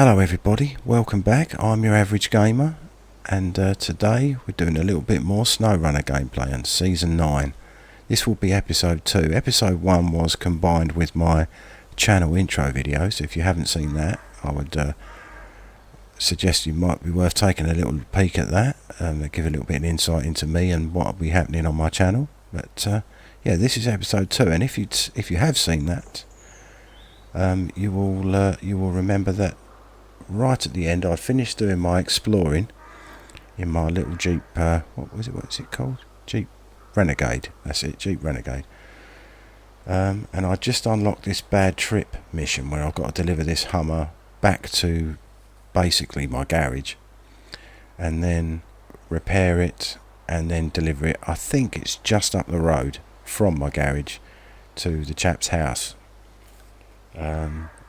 Hello everybody, welcome back. I'm your average gamer, and today we're doing a little bit more Snowrunner gameplay on Season 9. This will be Episode 2. Episode 1 was combined with my channel intro video, so if you haven't seen that, I would suggest you might be worth taking a little peek at that, give a little bit of insight into me and what will be happening on my channel. But yeah, this is Episode 2, and if you have seen that, you will remember that right at the end I finished doing my exploring in my little Jeep, what's it called? Jeep Renegade, that's it, Jeep Renegade. And I just unlocked this bad trip mission where I've got to deliver this Hummer back to basically my garage and then repair it and then deliver it. I think it's just up the road from my garage to the chap's house.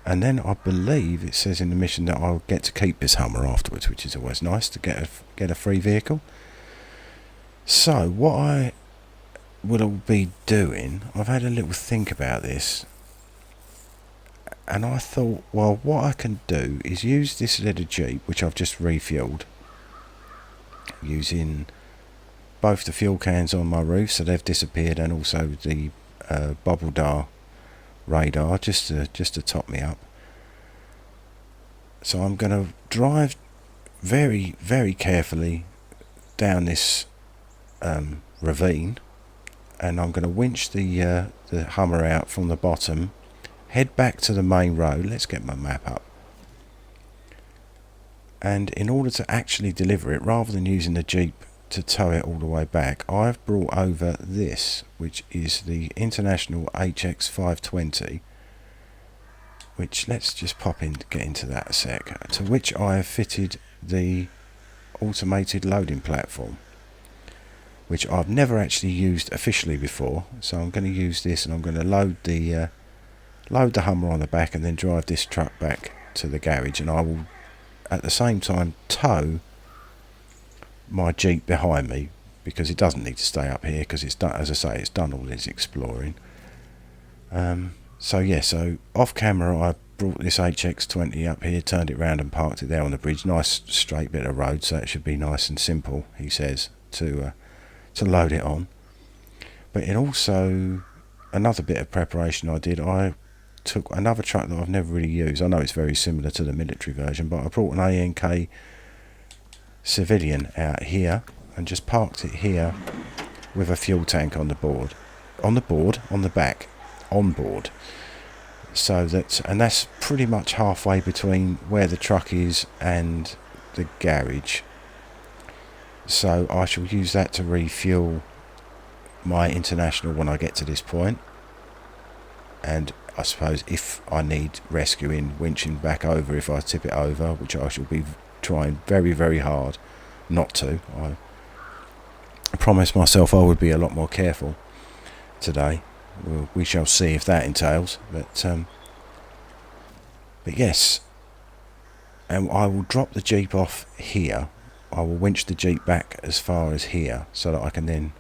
And then I believe it says in the mission that I'll get to keep this Hummer afterwards, which is always nice to get a free vehicle. So what I will be doing, I've had a little think about this, and I thought, well, what I can do is use this little Jeep, which I've just refueled, using both the fuel cans on my roof, so they've disappeared, and also the bubble dar radar just to top me up. So I'm going to drive very, very carefully down this ravine, and I'm going to winch the Hummer out from the bottom, head back to the main road. Let's get my map up. And in order to actually deliver it, rather than using the Jeep to tow it all the way back, I've brought over this, which is the International HX520, which, let's just get into that a sec, to which I have fitted the automated loading platform, which I've never actually used officially before. So I'm going to use this, and I'm going to load the Hummer on the back and then drive this truck back to the garage, and I will at the same time tow my Jeep behind me, because it doesn't need to stay up here because it's done, as I say, it's done all its exploring. So yeah, so off camera I brought this HX20 up here, turned it round and parked it there on the bridge. Nice straight bit of road, so it should be nice and simple, he says, to load it on. But in also another bit of preparation I did, I took another truck that I've never really used. I know it's very similar to the military version, but I brought an ANK civilian out here and just parked it here with a fuel tank on board, so that, and that's pretty much halfway between where the truck is and the garage. So I shall use that to refuel my International when I get to this point, and I suppose if I need rescuing, winching back over if I tip it over, which I shall be trying very, very hard not to. I promised myself I would be a lot more careful today. We shall see if that entails, but yes, and I will drop the Jeep off here. I will winch the Jeep back as far as here, so that I can then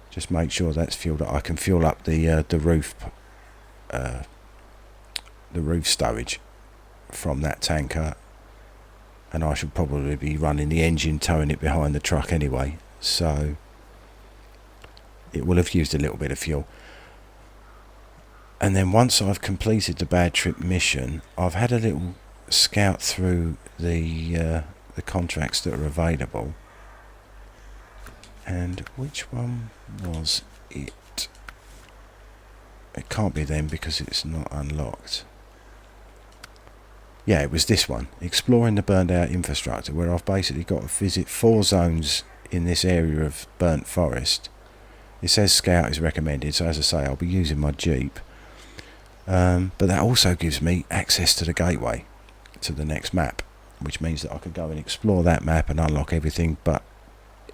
just make sure that's fueled up. I can fuel up the roof stowage from that tanker, and I should probably be running the engine, towing it behind the truck anyway, so it will have used a little bit of fuel. And then once I've completed the bad trip mission, I've had a little scout through the contracts that are available, and which one was it? It can't be them because it's not unlocked. Yeah, it was this one, exploring the burned out infrastructure, where I've basically got to visit 4 zones in this area of burnt forest. It says scout is recommended, so as I say, I'll be using my Jeep, but that also gives me access to the gateway to the next map, which means that I could go and explore that map and unlock everything, but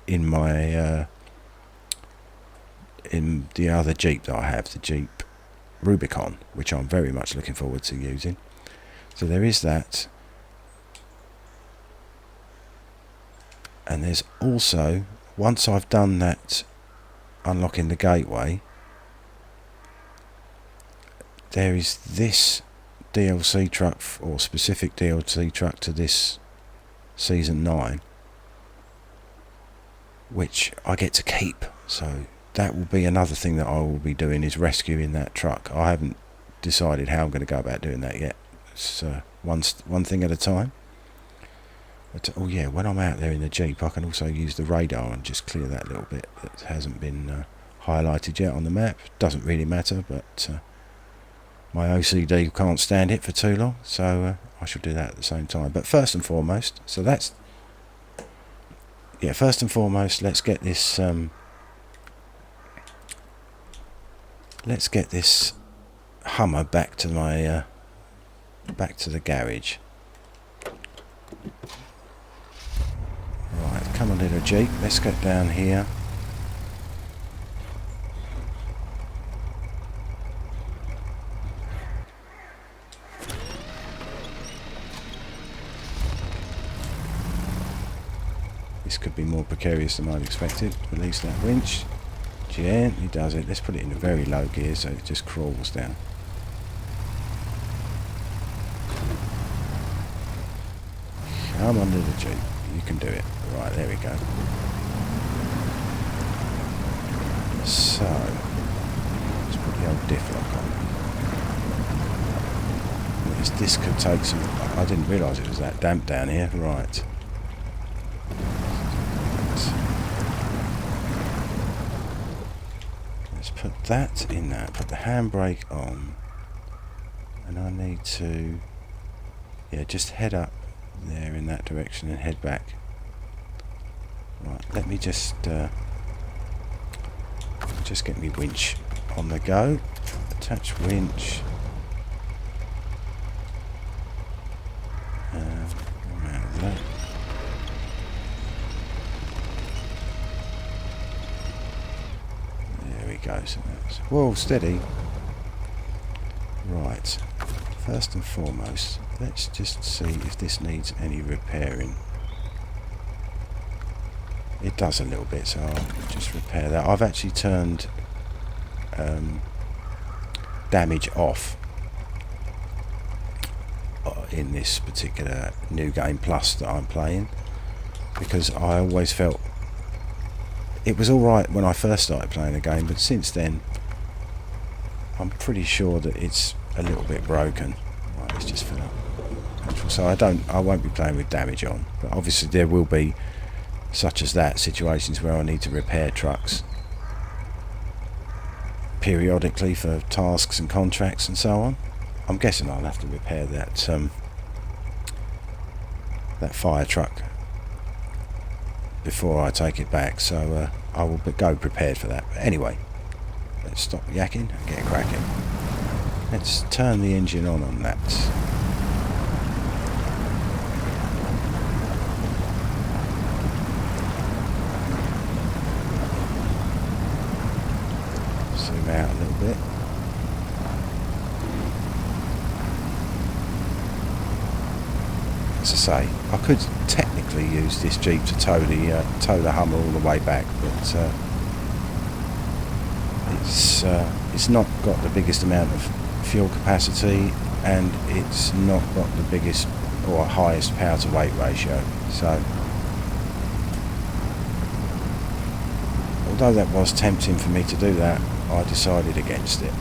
in my in the other Jeep that I have, the Jeep Rubicon, which I'm very much looking forward to using. So there is that, and there's also, once I've done that unlocking the gateway, there is this DLC truck or specific DLC truck to this season 9, which I get to keep. So that will be another thing that I will be doing, is rescuing that truck. I haven't decided how I'm going to go about doing that yet. It's one thing at a time. But, oh yeah, when I'm out there in the Jeep, I can also use the radar and just clear that little bit that hasn't been highlighted yet on the map. Doesn't really matter, but my OCD can't stand it for too long, so I shall do that at the same time. But first and foremost, so that's, yeah, first and foremost, let's get this Hummer back to my back to the garage. Right, come on little Jeep, let's get down here. This could be more precarious than I'd expected. Release that winch. Gently does it. Let's put it in a very low gear so it just crawls down. Come on little Jeep, you can do it. Right, there we go. So, let's put the old diff lock on. This could take some... I didn't realise it was that damp down here. Right. Let's put that in that. Put the handbrake on. And I need to... yeah, just head up there in that direction and head back. Right, let me just get me winch on the go. Attach winch. Around that. There we go. So that's, whoa, steady. Right. First and foremost, let's just see if this needs any repairing. It does a little bit, so I'll just repair that. I've actually turned damage off in this particular New Game Plus that I'm playing, because I always felt it was alright when I first started playing the game, but since then I'm pretty sure that it's a little bit broken. Right, let's just fill up. So I won't be playing with damage on, but obviously there will be, such as that, situations where I need to repair trucks periodically for tasks and contracts and so on. I'm guessing I'll have to repair that that fire truck before I take it back, so I will go prepared for that. But anyway, let's stop yakking and get cracking. Let's turn the engine on that. Zoom out a little bit. As I say, I could technically use this Jeep to tow the Hummer all the way back, but it's not got the biggest amount of fuel capacity, and it's not got the biggest or highest power to weight ratio. So, although that was tempting for me to do that, I decided against it.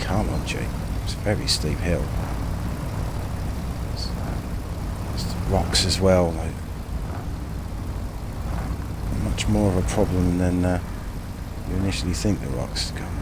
Come on, Jeep. It's a very steep hill. It's the rocks as well. Much more of a problem than you initially think the rocks. Come on.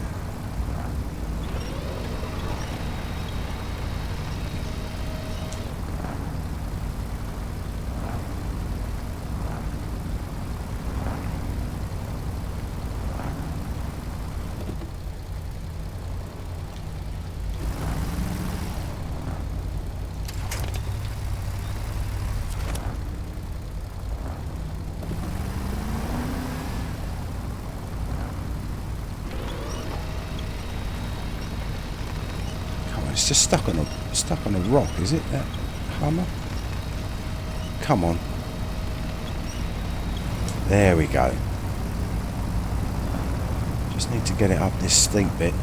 It's just stuck on a rock, is it, that Hummer? Come on. There we go. Just need to get it up this steep bit.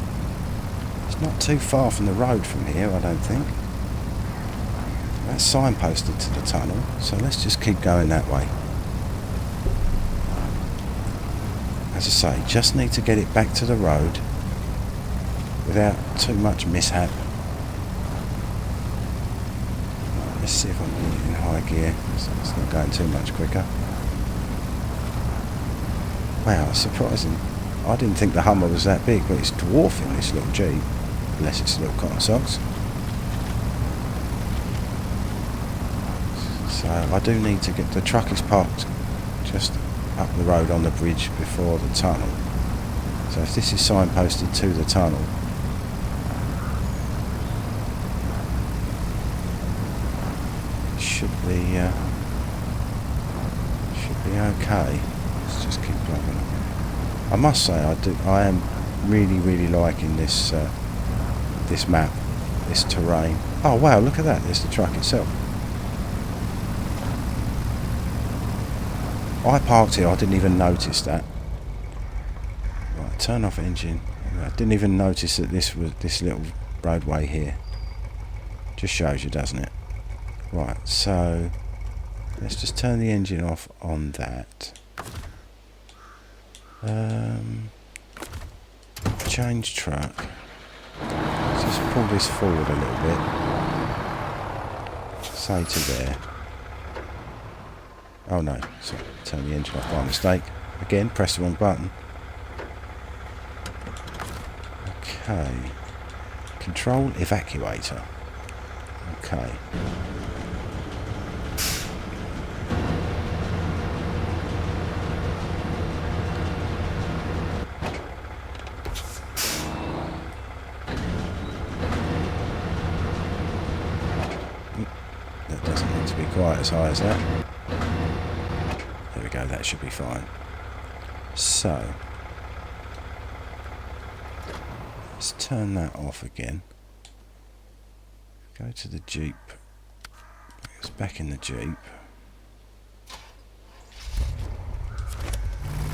It's not too far from the road from here, I don't think. That's signposted to the tunnel, so let's just keep going that way. As I say, just need to get it back to the road without too much mishap. Right, let's see if I can get it in high gear, so it's not going too much quicker. Wow, surprising. I didn't think the Hummer was that big, but it's dwarfing this little Jeep. Bless its little cotton socks. So I do need to get... The truck is parked just up the road on the bridge before the tunnel. So if this is signposted to the tunnel, it should be okay. Let's just keep plugging up. I must say I am really liking this this map, this terrain. Oh wow, look at that, there's the truck itself. I parked here, I didn't even notice that. Right, turn off engine. I didn't even notice that this was this little roadway here. Just shows you, doesn't it? Right, so let's just turn the engine off on that. Change truck. Let's just pull this forward a little bit. Say to there. Oh no, sorry, turn the engine off by mistake. Again, press the wrong button. Okay. Control evacuator. Okay. That doesn't need to be quite as high as that. There we go, that should be fine. So, let's turn that off again. Go to the Jeep. It's back in the Jeep.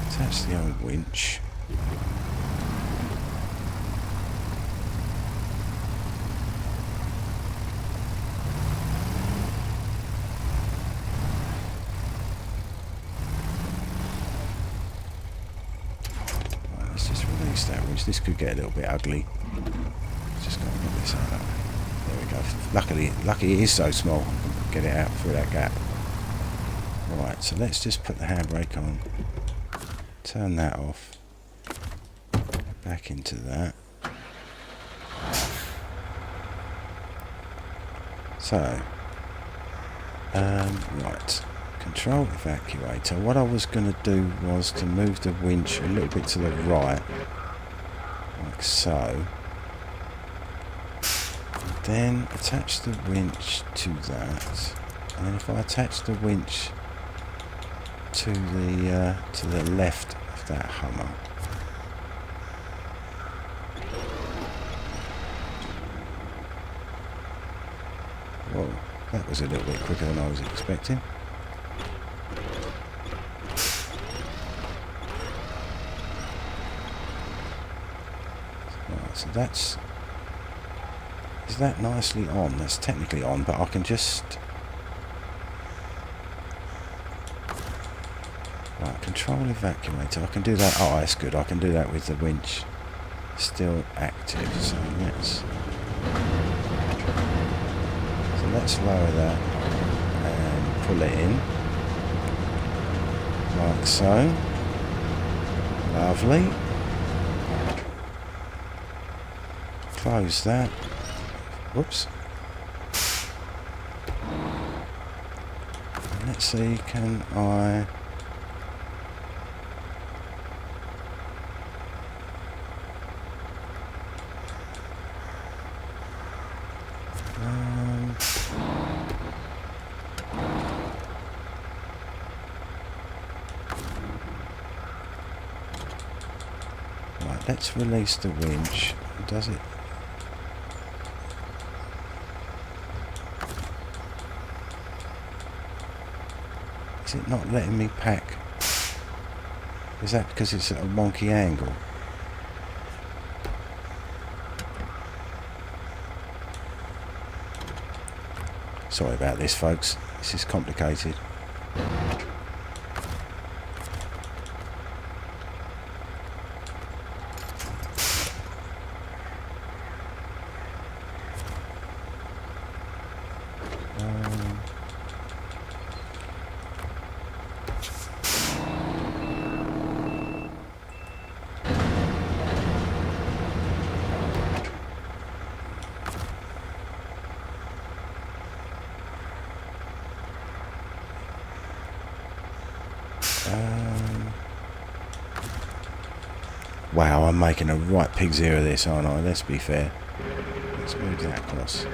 Attach the old winch. That winch. This could get a little bit ugly. Just got to get this out. There we go. Lucky it is so small. I can get it out through that gap. Right, so let's just put the handbrake on. Turn that off. Back into that. So, right. Control evacuator. What I was going to do was to move the winch a little bit to the right. Like so. And then attach the winch to that. And then if I attach the winch to the left of that Hummer. Whoa, that was a little bit quicker than I was expecting. Right, so that's... Is that nicely on? That's technically on, but I can just... Right, control evacuator. I can do that. Oh, that's good. I can do that with the winch still active. So let's lower that and pull it in. Like so. Lovely. Close that. Whoops. And let's see, can I... Right, let's release the winch. Does it? Is it not letting me pack? Is that because it's at a wonky angle? Sorry about this, folks. This is complicated. Wow, I'm making a right pig's ear of this, aren't I? Let's be fair. Let's move that across.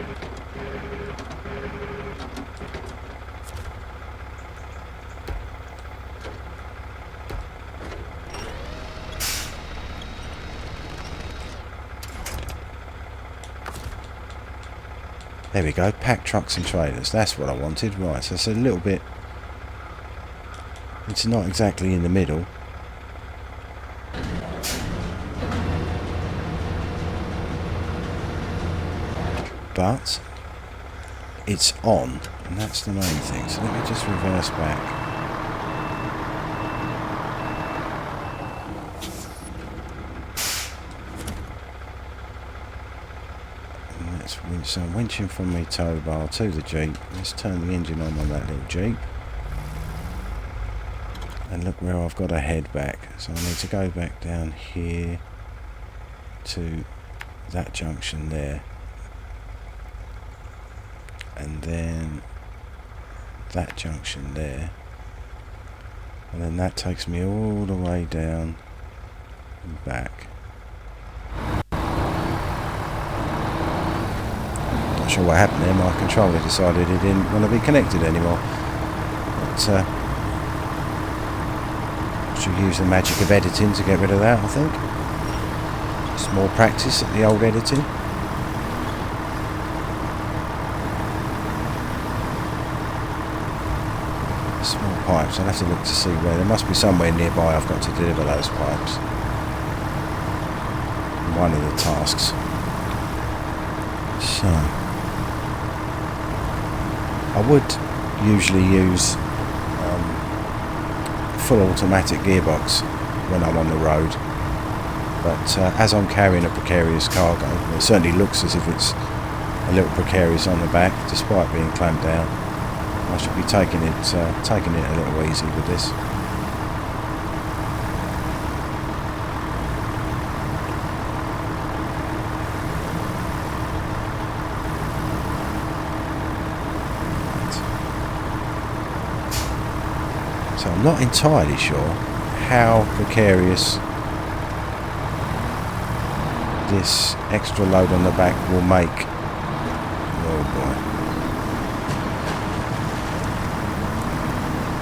There we go, packed trucks and trailers. That's what I wanted. Right, so it's a little bit... It's not exactly in the middle. But it's on, and that's the main thing. So let me just reverse back. And let's winch, so I'm winching from my tow bar to the Jeep. Let's turn the engine on that little Jeep. And look where I've got to head back. So I need to go back down here to that junction there. And then that junction there, and then that takes me all the way down and back. Not sure what happened there. My controller decided it didn't want to be connected anymore, but should use the magic of editing to get rid of that, I think. Just more practice at the old editing. Small pipes, I'll have to look to see where. There must be somewhere nearby I've got to deliver those pipes. One of the tasks. So I would usually use full automatic gearbox when I'm on the road, but as I'm carrying a precarious cargo, it certainly looks as if it's a little precarious on the back despite being clamped down. I should be taking it a little easy with this. So I'm not entirely sure how precarious this extra load on the back will make. Oh boy.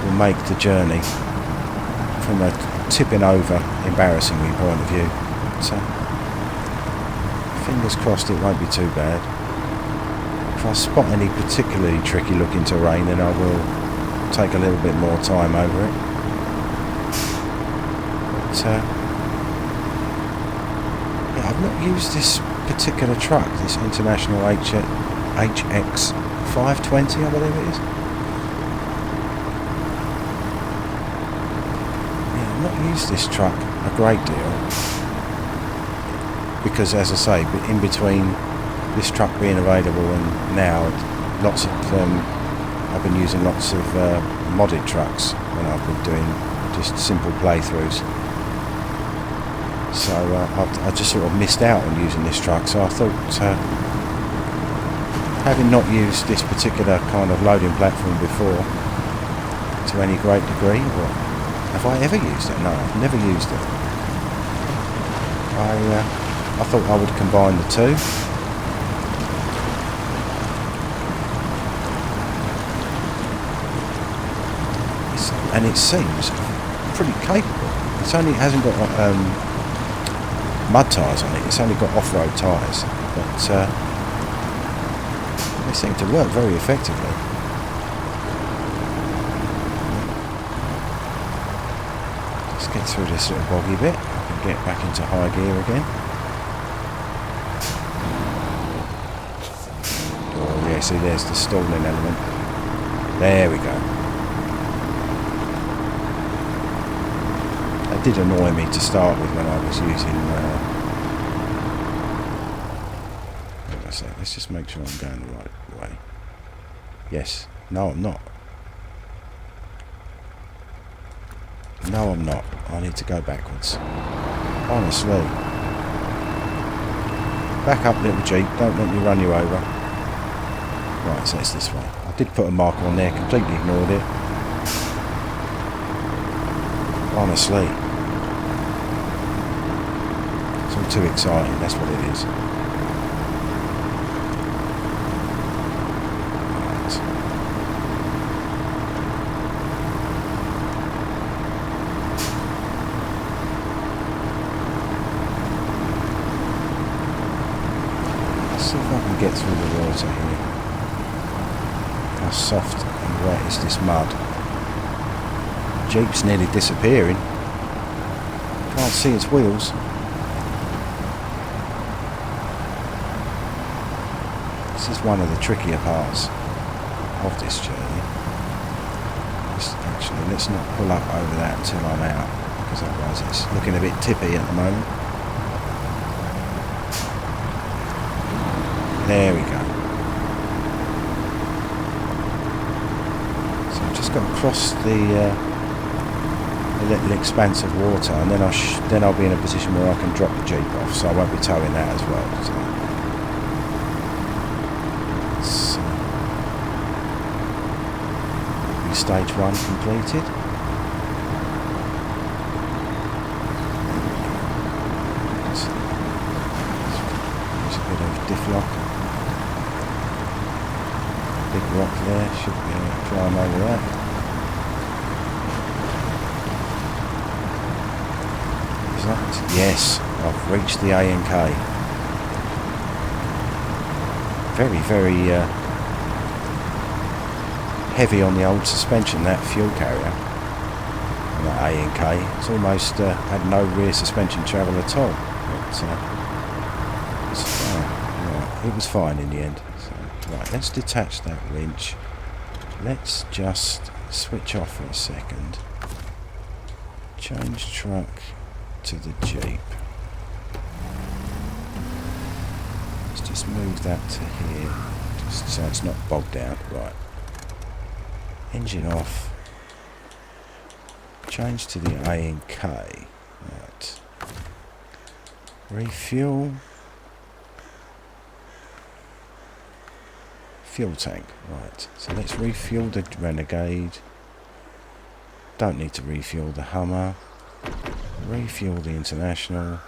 Will make the journey from a tipping over embarrassingly point of view. So fingers crossed it won't be too bad. If I spot any particularly tricky looking terrain, then I will take a little bit more time over it. But yeah, I've not used this particular truck, this International HX520 I believe it is. Not used this truck a great deal because, as I say, in between this truck being available and now, lots of I've been using lots of modded trucks when I've been doing just simple playthroughs. So I just sort of missed out on using this truck. So I thought, having not used this particular kind of loading platform before to any great degree, or have I ever used it? No, I've never used it. I thought I would combine the two. And it seems pretty capable. It hasn't got mud tyres on it. It's only got off-road tyres, but they seem to work very effectively. Get through this little boggy bit. I can get back into high gear again. Oh yes, see there's the stalling element. There we go. That did annoy me to start with when I was using what was that? Let's just make sure I'm going the right way. Yes. No, I'm not. No, I'm not. I need to go backwards. Honestly. Back up, little Jeep. Don't let me run you over. Right, so it's this way. I did put a marker on there, completely ignored it. Honestly. It's all too exciting, that's what it is. Get through the water here. How soft and wet is this mud? Jeep's nearly disappearing. Can't see its wheels. This is one of the trickier parts of this journey. Actually, let's not pull up over that until I'm out, because otherwise it's looking a bit tippy at the moment. There we go. So I've just got to cross the little expanse of water, and then I'll be in a position where I can drop the Jeep off, so I won't be towing that as well. So stage 1 completed. There's a bit of diff lock. Big rock there, should be able to climb over that. Is that? Yes, I've reached the A&K. Very, very heavy on the old suspension, that fuel carrier. And that A&K, it's almost had no rear suspension travel at all. But, it was fine in the end. Right, let's detach that winch. Let's just switch off for a second. Change truck to the Jeep. Let's just move that to here, just so it's not bogged down. Right. Engine off. Change to the A&K. Right. Refuel. Fuel tank, right, so let's refuel the Renegade, don't need to refuel the Hummer, refuel the International,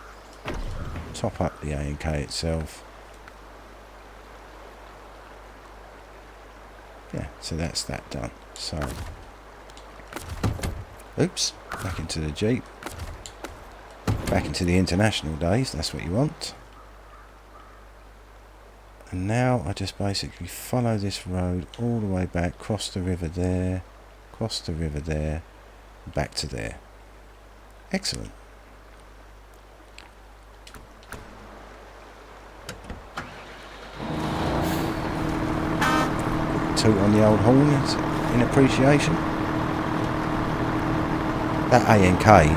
top up the A&K itself. Yeah, so that's that done. So, oops, back into the Jeep, back into the International days, that's what you want. And now I just basically follow this road all the way back, cross the river there, back to there. Excellent. Toot on the old horn in appreciation. That A&K,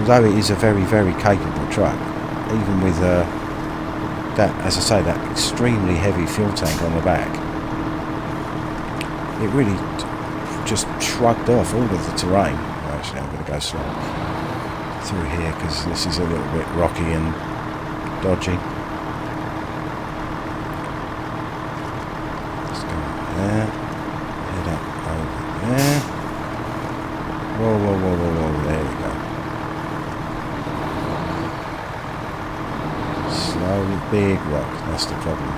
although it is a very, very capable truck, even with that, as I say, that extremely heavy fuel tank on the back, it really just shrugged off all of the terrain. Actually, I'm going to go slow through here because this is a little bit rocky and dodgy. Let's go there, head up over there. Whoa, whoa, whoa, whoa, whoa, there we go. Big rock, that's the problem.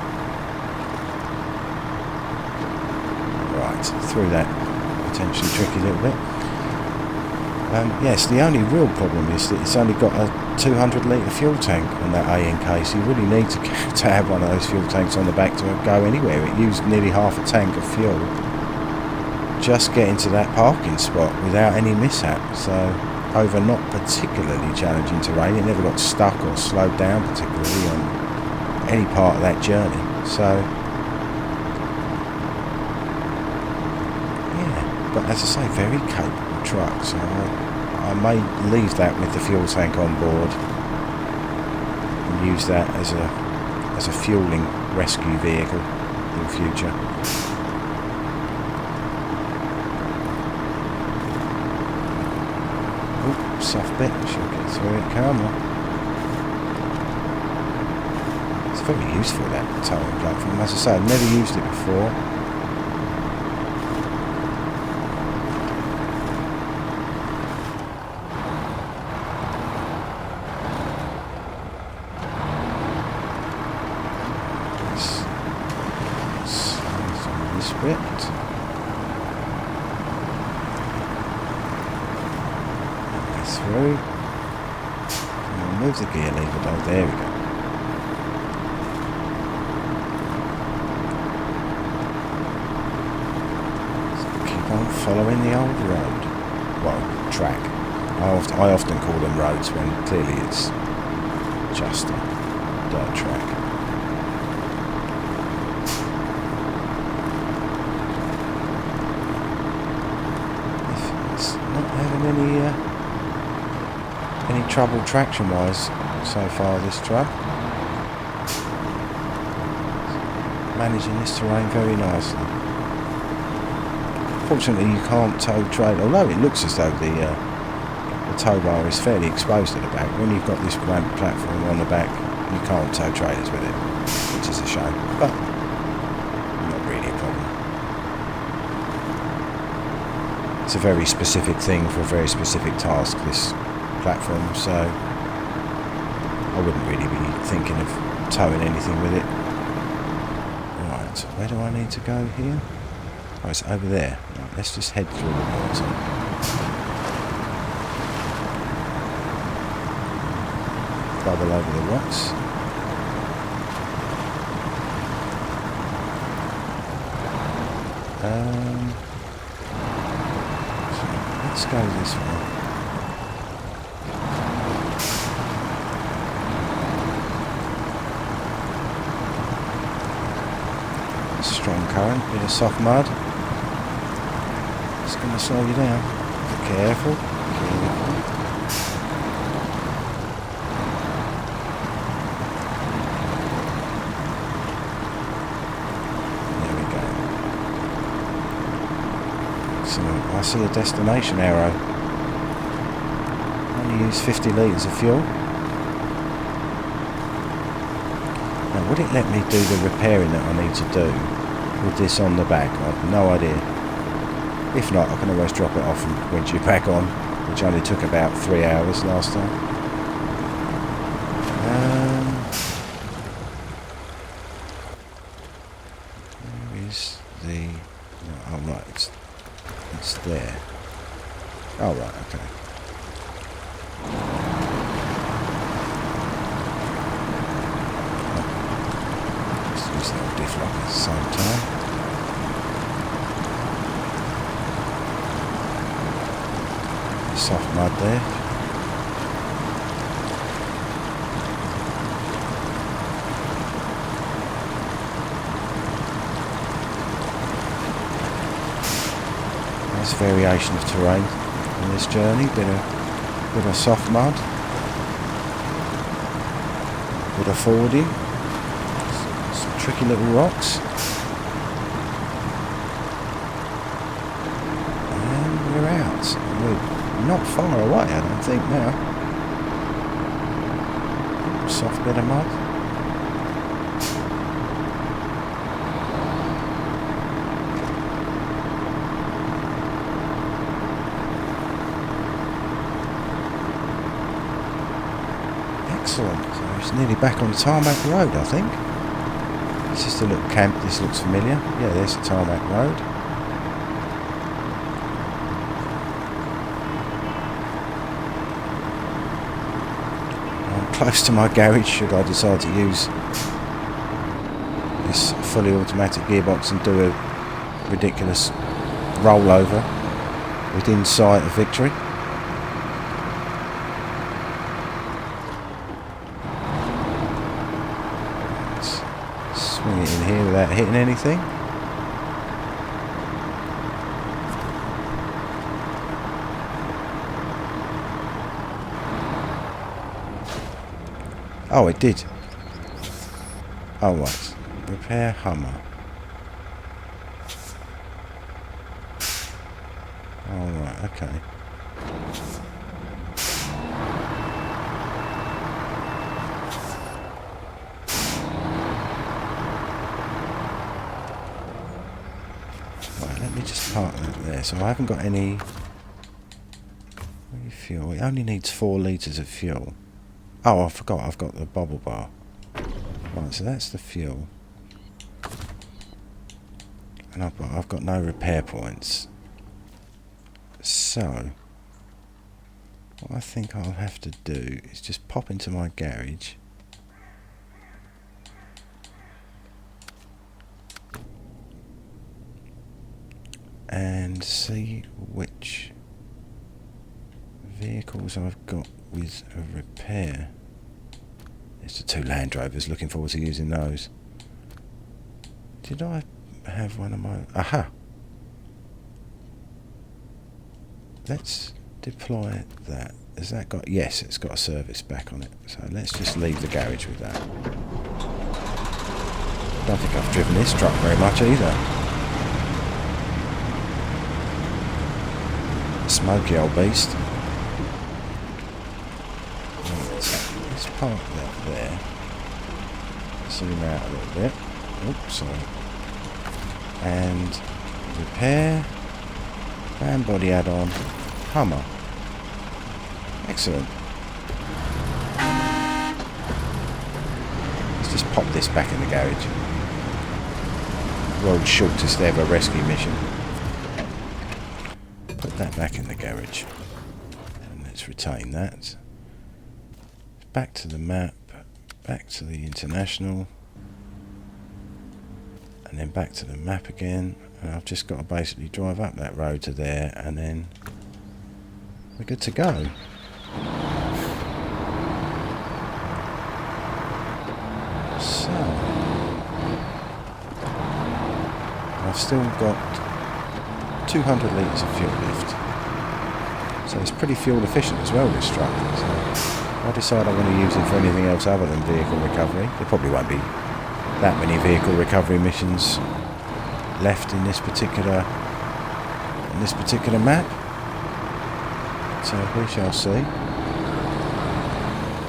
Right, through that potentially tricky little bit. Yes, the only real problem is that it's only got a 200 litre fuel tank on that A&K, so you really need to have one of those fuel tanks on the back to go anywhere. It used nearly half a tank of fuel just getting to that parking spot without any mishap. So over not particularly challenging terrain, it never got stuck or slowed down particularly on any part of that journey. So But as I say, very capable truck, so I may leave that with the fuel tank on board and use that as a fueling rescue vehicle in future. Oh, soft bit, should get through it calmly. It's very useful, that towing platform. As I say, I've never used it before. Through. I'll move the gear lever though. There we go. So keep on following the old road. Well, track. I often call them roads when clearly it's just a dirt track. If it's not having any trouble traction wise so far, this truck. Managing this terrain very nicely. Fortunately you can't tow trailer, although it looks as though the tow bar is fairly exposed at the back. When you've got this ramp platform on the back, you can't tow trailers with it, which is a shame, but not really a problem. It's a very specific thing for a very specific task, this platform, so I wouldn't really be thinking of towing anything with it. Right, where do I need to go here? Oh, it's over there. Right, let's just head through the water. Bubble over the rocks. So let's go this way. Strong current, bit of soft mud. It's going to slow you down. Be careful. There we go. Excellent. I see a destination arrow. Only use 50 litres of fuel. Now, would it let me do the repairing that I need to do with this on the back? I've no idea. If not, I can always drop it off and winch it back on, which only took about 3 hours last time. Where is the... Oh right, it's there. Oh right, okay. Use that diff lock at the same time. Soft mud there. Nice variation of terrain on this journey. Bit of soft mud. Bit of fording. Tricky little rocks, and we're out. We're not far away, I don't think now. Soft bit of mud. Excellent. So it's nearly back on the tarmac road, I think. It's just a little camp. This looks familiar. Yeah, there's the tarmac road. I'm close to my garage should I decide to use this fully automatic gearbox and do a ridiculous rollover within sight of victory. Swing it in here without hitting anything. Oh, it did. Oh, right. Repair Hummer. Oh, right, okay. Right, let me just park that there. So I haven't got any fuel. It only needs 4 litres of fuel. Oh, I forgot. I've got the bubble bar. Right, so that's the fuel. And I've got no repair points. So, what I think I'll have to do is just pop into my garage. And see which vehicles I've got with a repair. It's the 2 Land Rovers, looking forward to using those. Did I have one of my... Aha! Let's deploy that. Has that got... Yes, it's got a service back on it. So let's just leave the garage with that. Don't think I've driven this truck very much either. Smoky old beast. Let's park that there. Zoom out a little bit. Oops, sorry. And repair. Van body add-on. Hummer. Excellent. Let's just pop this back in the garage. World's shortest ever rescue mission. Put that back in the garage. And let's retain that. Back to the map. Back to the International. And then back to the map again. And I've just got to basically drive up that road to there, and then we're good to go. So I've still got 200 litres of fuel left. So it's pretty fuel efficient as well, this truck. So I decide I want to use it for anything else other than vehicle recovery. There probably won't be that many vehicle recovery missions left in this particular map, so we shall see.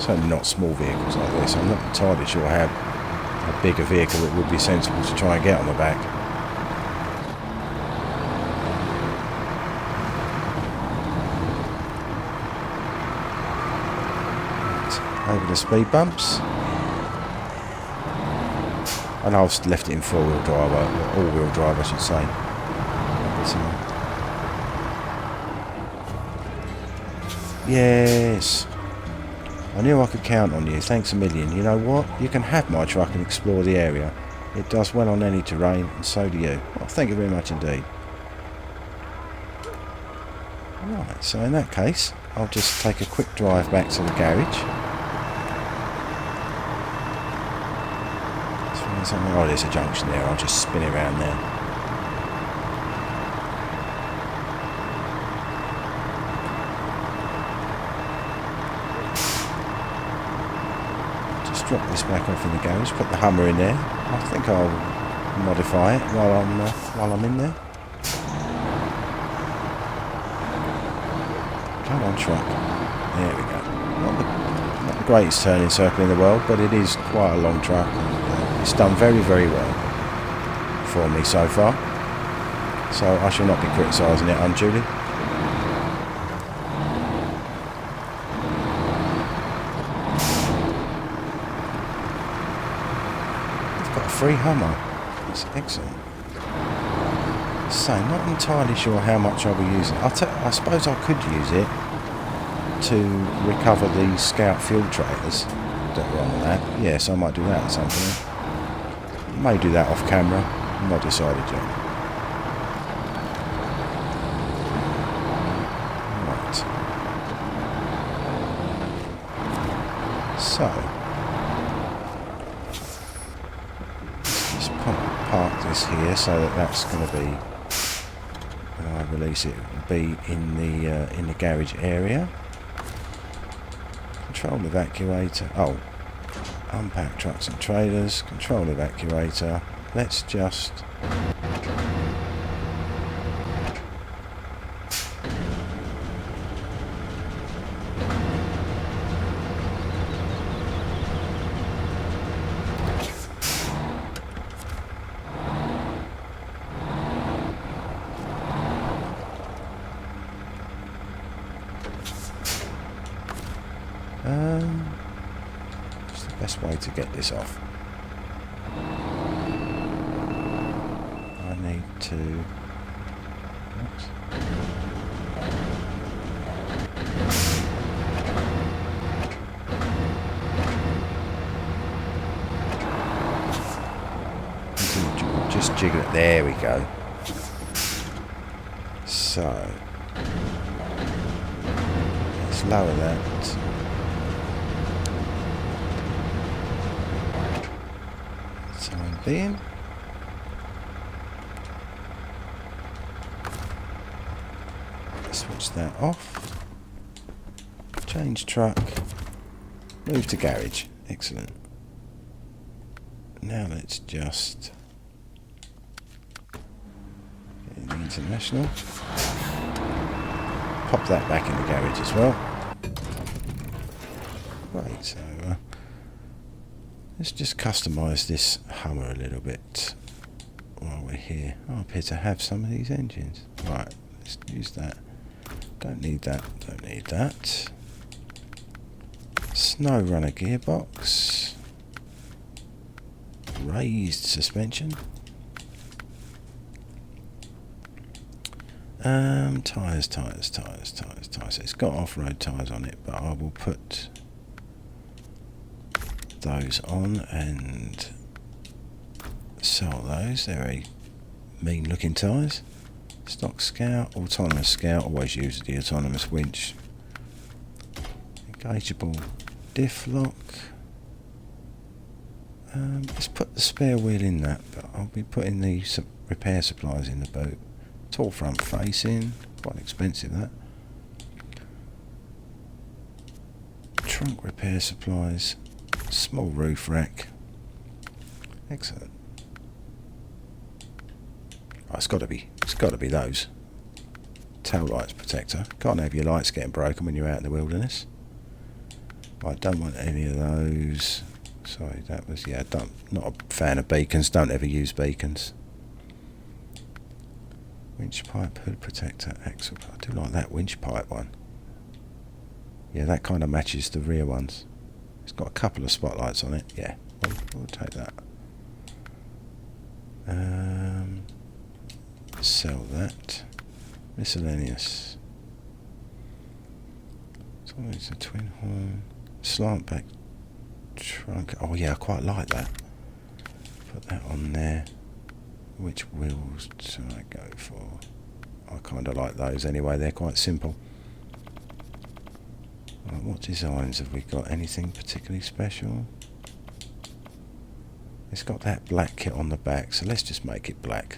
Certainly not small vehicles like this. I'm not entirely sure how big a vehicle it would be sensible to try and get on the back. Over the speed bumps. I know I've left it in 4-wheel drive, or all-wheel drive I should say. Yes. I knew I could count on you. Thanks a million. You know what? You can have my truck and explore the area. It does well on any terrain, and so do you. Well, thank you very much indeed. Right, so in that case, I'll just take a quick drive back to the garage. Something. Oh, there's a junction there. I'll just spin it around there. Just drop this back off in the garage. Put the Hummer in there. I think I'll modify it while I'm in there. Come on, truck. There we go. Not the greatest turning circle in the world, but it is quite a long truck. It's done very, very well for me so far, so I shall not be criticising it unduly. I've got a free Hummer. It's excellent. So, not entirely sure how much I'll be using. I suppose I could use it to recover the Scout fuel trailers that were on that. Yes, I might do that at some point. May do that off camera. I'm not decided yet. Right. So let's park this here, so that's going to be, when I release it, will be in the garage area. Control evacuator. Oh, Unpack trucks and trailers, control evacuator. Let's just what's the best way to get this off? I need to... Oops. Just jiggle it. There we go. So let's lower that. Time being. Switch that off. Change truck. Move to garage. Excellent. Now let's just get in the International. Pop that back in the garage as well. Right, so let's just customise this Hummer a little bit while we're here. Oh, I appear to have some of these engines. Right, let's use that. Don't need that, don't need that. Snowrunner gearbox. Raised suspension. Tyres. So it's got off-road tyres on it, but I will put those on and sell those. They're very mean looking tyres. Stock Scout, autonomous Scout, always use the autonomous winch. Engageable diff lock. Let's put the spare wheel in that, but I'll be putting the repair supplies in the boot. Tall front facing, quite expensive that. Trunk repair supplies, small roof rack. Excellent. Oh, it's got to be those. Tail lights protector. Can't have your lights getting broken when you're out in the wilderness. I don't want any of those. Sorry, that was, yeah, not a fan of beacons. Don't ever use beacons. Winch pipe, hood protector, axle. I do like that winch pipe one. Yeah, that kind of matches the rear ones. It's got a couple of spotlights on it. Yeah, we'll take that. Sell that. Miscellaneous. So it's a twin horn. Slant back trunk. Oh yeah, I quite like that. Put that on there. Which wheels do I go for? I kind of like those anyway. They're quite simple. Right, what designs have we got? Anything particularly special? It's got that black kit on the back, so let's just make it black.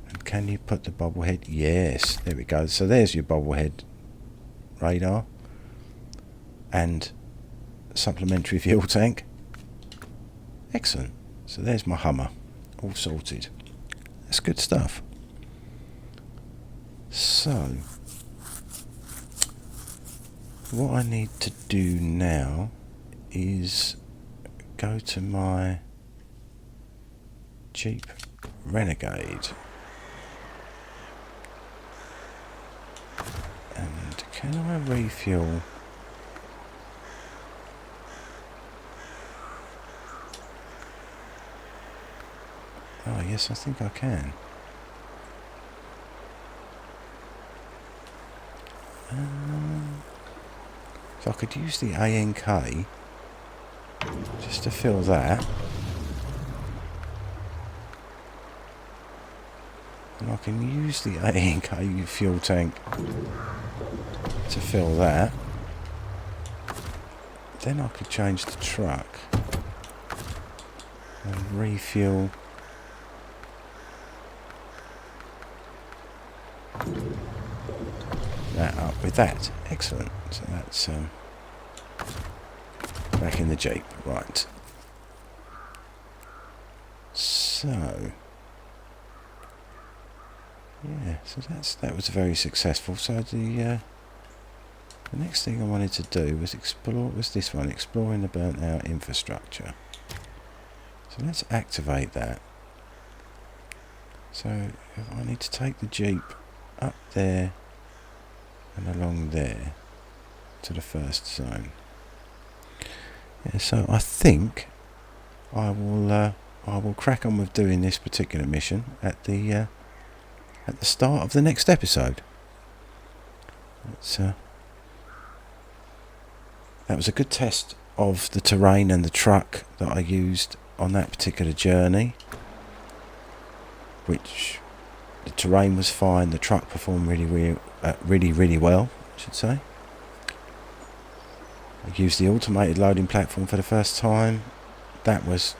And can you put the bobblehead? Yes, there we go. So there's your bobblehead radar and supplementary fuel tank. Excellent. So there's my Hummer, all sorted. That's good stuff. So what I need to do now is go to my Jeep Renegade. And can I refuel? Oh yes, I think I can. If I could use the ANK just to fill that, and I can use the ANK fuel tank to fill that, then I could change the truck and refuel that up with that. Excellent. So that's back in the Jeep. Right. So yeah, so that was very successful. So the next thing I wanted to do was exploring the burnt out infrastructure. So let's activate that. So I need to take the Jeep up there and along there to the first zone. Yeah, so I think I will crack on with doing this particular mission at the start of the next episode. That was a good test of the terrain and the truck that I used on that particular journey, which the terrain was fine, the truck performed really well, I should say. I used the automated loading platform for the first time. That was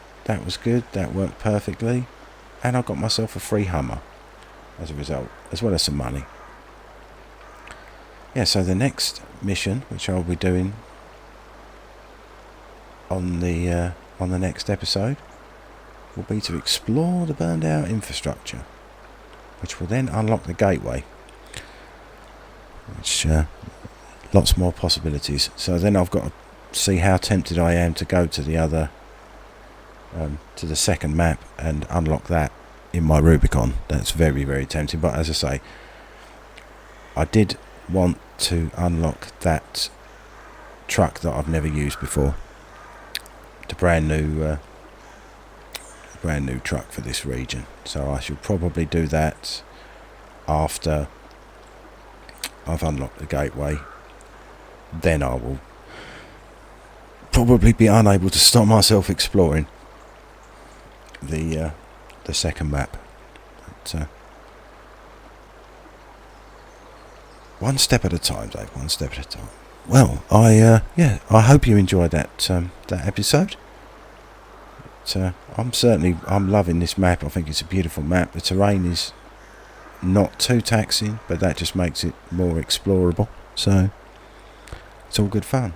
good, that worked perfectly, and I got myself a free Hummer as a result, as well as some money. Yeah, so the next mission, which I'll be doing on the next episode, will be to explore the burned out infrastructure, which will then unlock the gateway, which lots more possibilities. So then I've got to see how tempted I am to go to the other to the second map and unlock that in my Rubicon. That's very, very tempting, but as I say, I did want to unlock that truck that I've never used before, the brand new truck for this region. So I should probably do that after I've unlocked the gateway. Then I will probably be unable to stop myself exploring the second map. But, one step at a time, Dave. One step at a time. Well, I hope you enjoyed that episode. But, I'm loving this map. I think it's a beautiful map. The terrain is not too taxing, but that just makes it more explorable. So it's all good fun.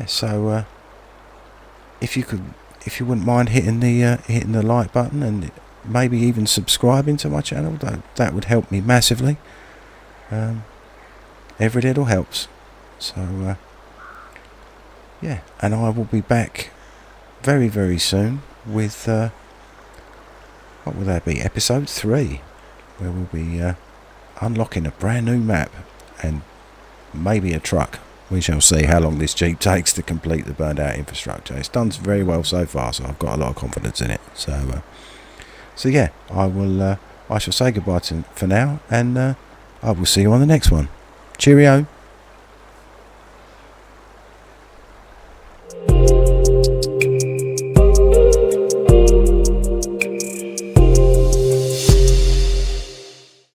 So if you wouldn't mind hitting the like button and maybe even subscribing to my channel, that would help me massively. Every little helps. So and I will be back very, very soon with what will that be? Episode 3, where we'll be unlocking a brand new map and maybe a truck. We shall see how long this Jeep takes to complete the burned out infrastructure. It's done very well so far, so I've got a lot of confidence in it. So yeah, I shall say goodbye for now, and I will see you on the next one. Cheerio.